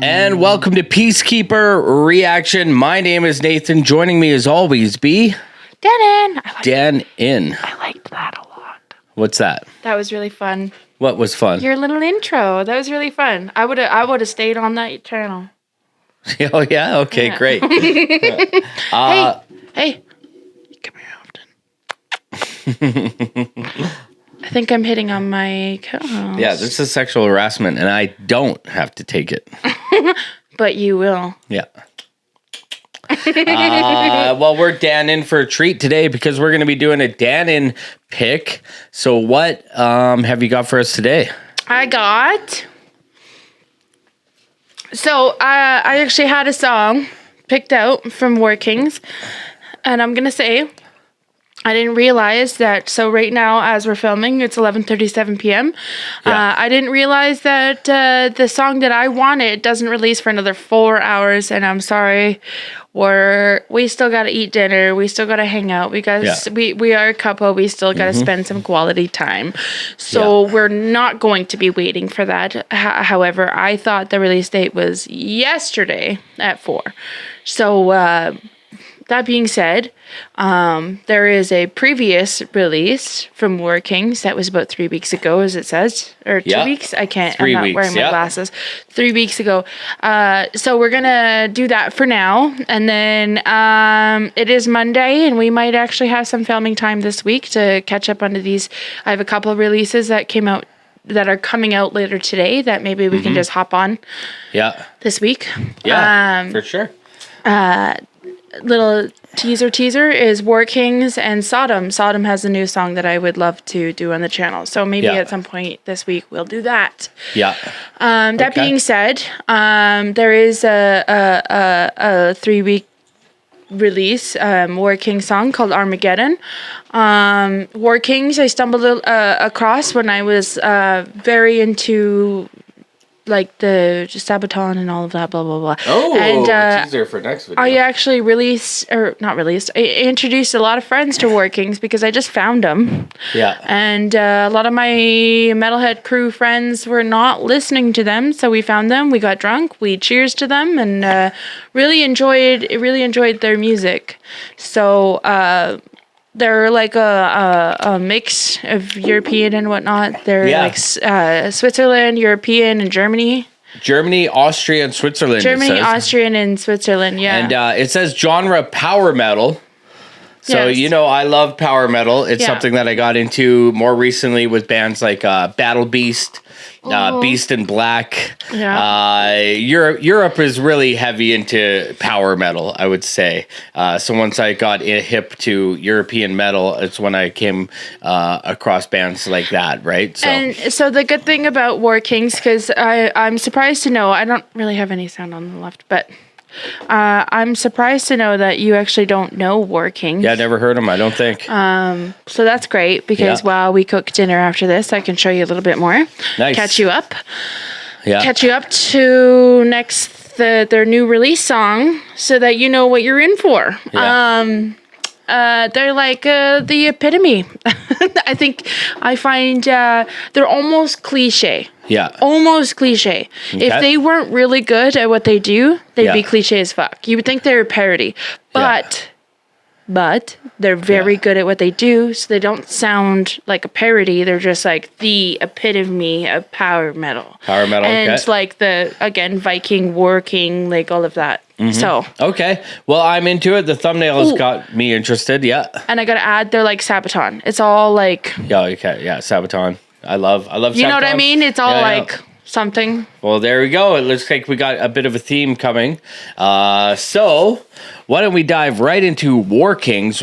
And welcome to Peacekeeper Reaction. My name is Nathan. Joining me as always be Danyn. Danyn. I liked that a lot. What's that? That was really fun. What was fun? Your little intro. That was really fun. I would have stayed on that channel. Oh yeah. Okay. Yeah. Great. Hey. You come here often. I think I'm hitting on my co-host. Yeah, this is sexual harassment, and I don't have to take it. But you will. Yeah. Well, we're Danyn for a treat today because we're going to be doing a Danyn pick. So what have you got for us today? I actually had a song picked out from Warkings, and I'm going to say I didn't realize that. So right now, as we're filming, it's 11:37 p.m. Yeah. I didn't realize that the song that I wanted doesn't release for another 4 hours, and I'm sorry. We still got to eat dinner. We still got to hang out. We are a couple. We still got to spend some quality time. So we're not going to be waiting for that. However, I thought the release date was yesterday at 4. So that being said, there is a previous release from Warkings that was about 3 weeks ago, as it says, or 2 weeks. I'm not wearing my glasses. 3 weeks ago. So we're gonna do that for now, and then it is Monday, and we might actually have some filming time this week to catch up onto these. I have a couple of releases that came out that are coming out later today that maybe we can just hop on. Yeah. This week. Yeah. For sure. Little teaser is Warkings and Sodom. Sodom has a new song that I would love to do on the channel. So maybe at some point this week we'll do that. Yeah. That being said, there is a 3-week release Warkings song called Armageddon. Warkings I stumbled across when I was very into like the Sabaton and all of that, blah, blah, blah. Oh, and, teaser for next video. I actually I introduced a lot of friends to Warkings because I just found them. Yeah. And a lot of my Metalhead crew friends were not listening to them, so we found them, we got drunk, we cheers to them, and really enjoyed their music. So, they're like a mix of European and whatnot. They're like Switzerland, European, and Germany. Germany, Austria, and Switzerland. Austrian, and Switzerland, yeah. And it says genre power metal. So, you know, I love power metal. It's something that I got into more recently with bands like Battle Beast, Beast in Black. Yeah. Europe is really heavy into power metal, I would say. So once I got hip to European metal, it's when I came across bands like that, right? So the good thing about Warkings, because I'm surprised to know, I don't really have any sound on the left, but I'm surprised to know that you actually don't know Warkings. Yeah, I never heard them, I don't think. So that's great because while we cook dinner after this, I can show you a little bit more. Nice. Catch you up. Yeah. Catch you up to their new release song so that you know what you're in for. Yeah. They're like the epitome. I find they're almost cliche. Yeah. Almost cliche. Okay. If they weren't really good at what they do, they'd be cliche as fuck. You would think they're a parody. But they're very good at what they do, so they don't sound like a parody. They're just like the epitome of power metal. Power metal, and like Viking, Warking, like all of that. So okay, well, I'm into it. The thumbnails got me interested. Yeah, and I gotta add, they're like Sabaton. It's all like Sabaton. I love Sabaton. You know what I mean? It's all something. Well, there we go. It looks like we got a bit of a theme coming. So why don't we dive right into Warkings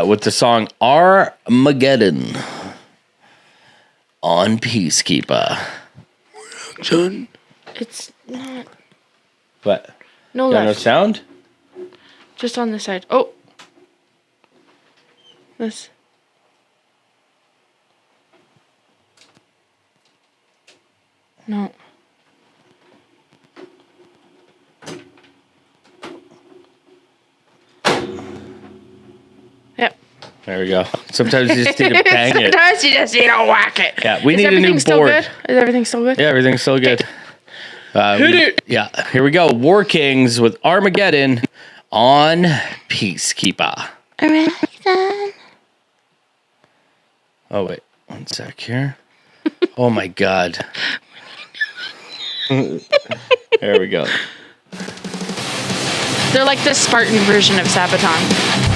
with the song Armageddon on Peacekeeper. John, it's not. What? No left. No sound? Just on this side. Oh. This. No. Yep. There we go. Sometimes you just need to bang it. Sometimes you just need to whack it. Yeah, we need a new board. Still good? Is everything still good? Yeah, everything's still good. Hit it. Yeah, here we go. Warkings with Armageddon on Peacekeeper. Armageddon. Oh, wait. One sec here. Oh, my God. There we go. They're like the Spartan version of Sabaton.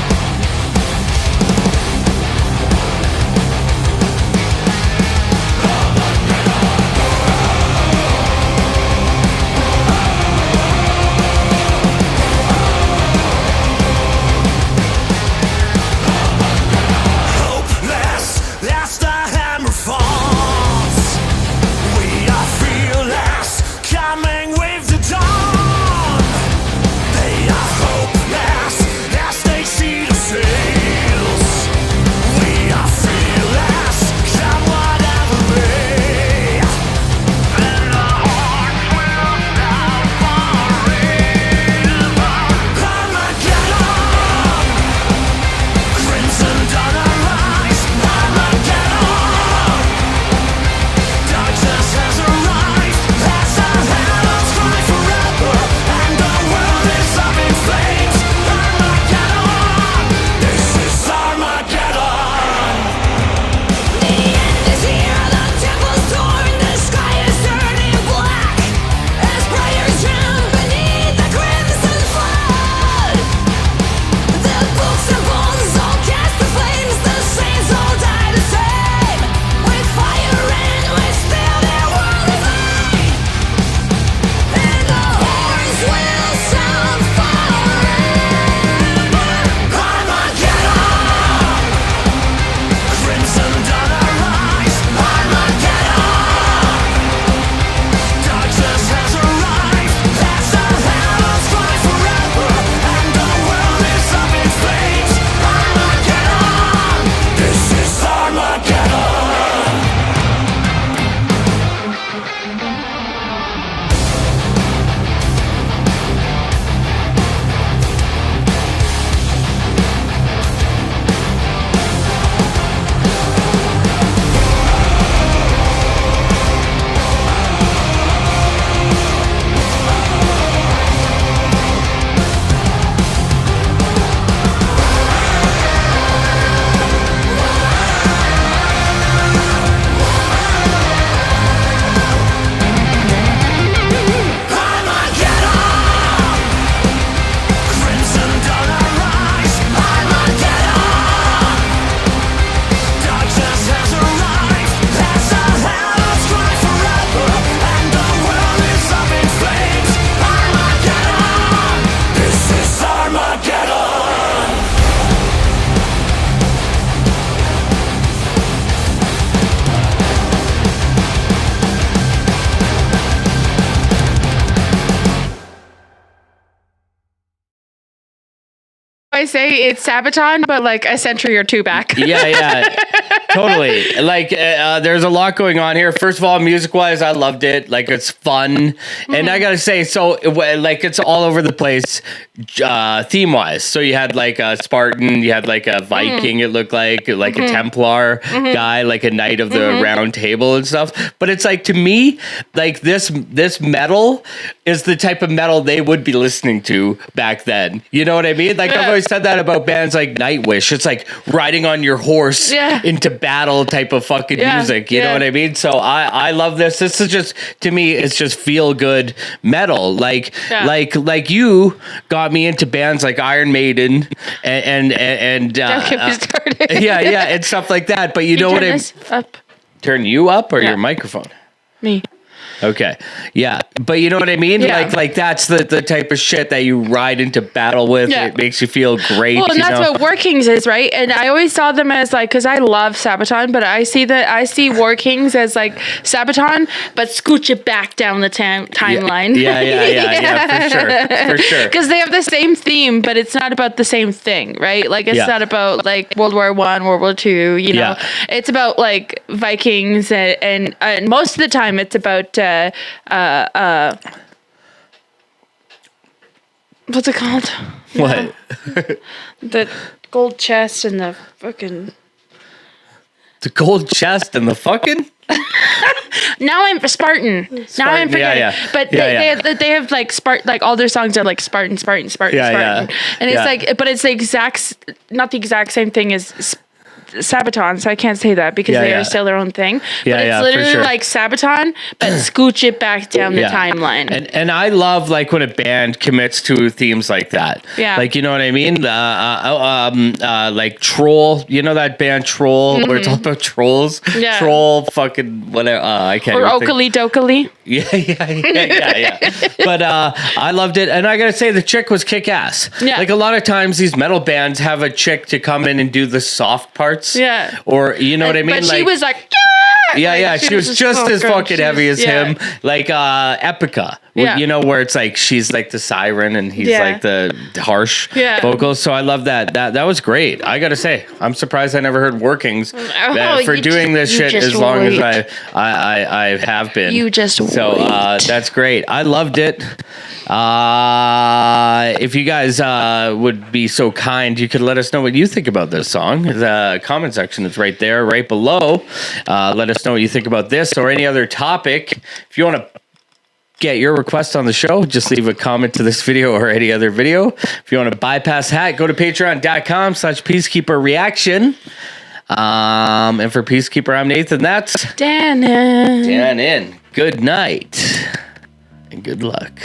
I say it's Sabaton, but like a century or two back. Yeah, totally. Like, there's a lot going on here. First of all, music-wise, I loved it. Like, it's fun. And I gotta say, so, like, it's all over the place theme-wise. So you had, like, a Spartan, you had, like, a Viking, it looked like a Templar guy, like a Knight of the Round Table and stuff. But it's like, to me, like, this metal is the type of metal they would be listening to back then. You know what I mean? Like, I've always said that about bands like Nightwish. It's like riding on your horse into battle type of fucking music. You know what I mean? So I love this. This is just, to me, it's just feel good metal. Like you got me into bands like Iron Maiden and Don't get me started. and stuff like that. But you know what I mean? Up. Turn you up or your microphone? Me. Okay. Yeah. But you know what I mean? Yeah. Like that's the type of shit that you ride into battle with. Yeah. It makes you feel great. Well, and that's what Warkings is, right? And I always saw them as like, because I love Sabaton, but I see Warkings as like Sabaton, but scooch it back down the timeline. Yeah, for sure. Because they have the same theme, but it's not about the same thing, right? Like it's not about like World War I, World War II, you know? It's about like Vikings and most of the time it's about what's it called? What? The gold chest and the fucking The gold chest and the fucking. Now I'm Spartan. Now I'm forgetting. Yeah. But they have like like all their songs are like Spartan. Yeah. And it's like, but it's the not the exact same thing as Sabaton, so I can't say that because they are still their own thing. But it's literally like Sabaton, but scooch it back down the timeline. And I love like when a band commits to themes like that. Yeah. Like, you know what I mean? Like Troll, you know that band Troll, where it's all about trolls? Yeah. Troll fucking whatever. I can't Or Oakley Dokley. Yeah. But I loved it. And I gotta say, the chick was kick ass. Yeah. Like a lot of times these metal bands have a chick to come in and do the soft parts. Yeah. Or you know what I mean? But she was like, yeah. She was just as fucking heavy as him. Like Epica. Yeah. You know, where it's like she's like the siren and he's like the harsh vocals. So I love that. That was great. I gotta say, I'm surprised I never heard Workings for doing this shit as long as I have been. You just so that's great. I loved it. If you guys would be so kind, you could let us know what you think about this song. The comment section is right there, right below. Let us know what you think about this or any other topic. If you want to get your request on the show, just leave a comment to this video or any other video. If you want to bypass hat, go to patreon.com/peacekeeperreaction. And for Peacekeeper, I'm Nathan. That's Danyn. Good night and good luck.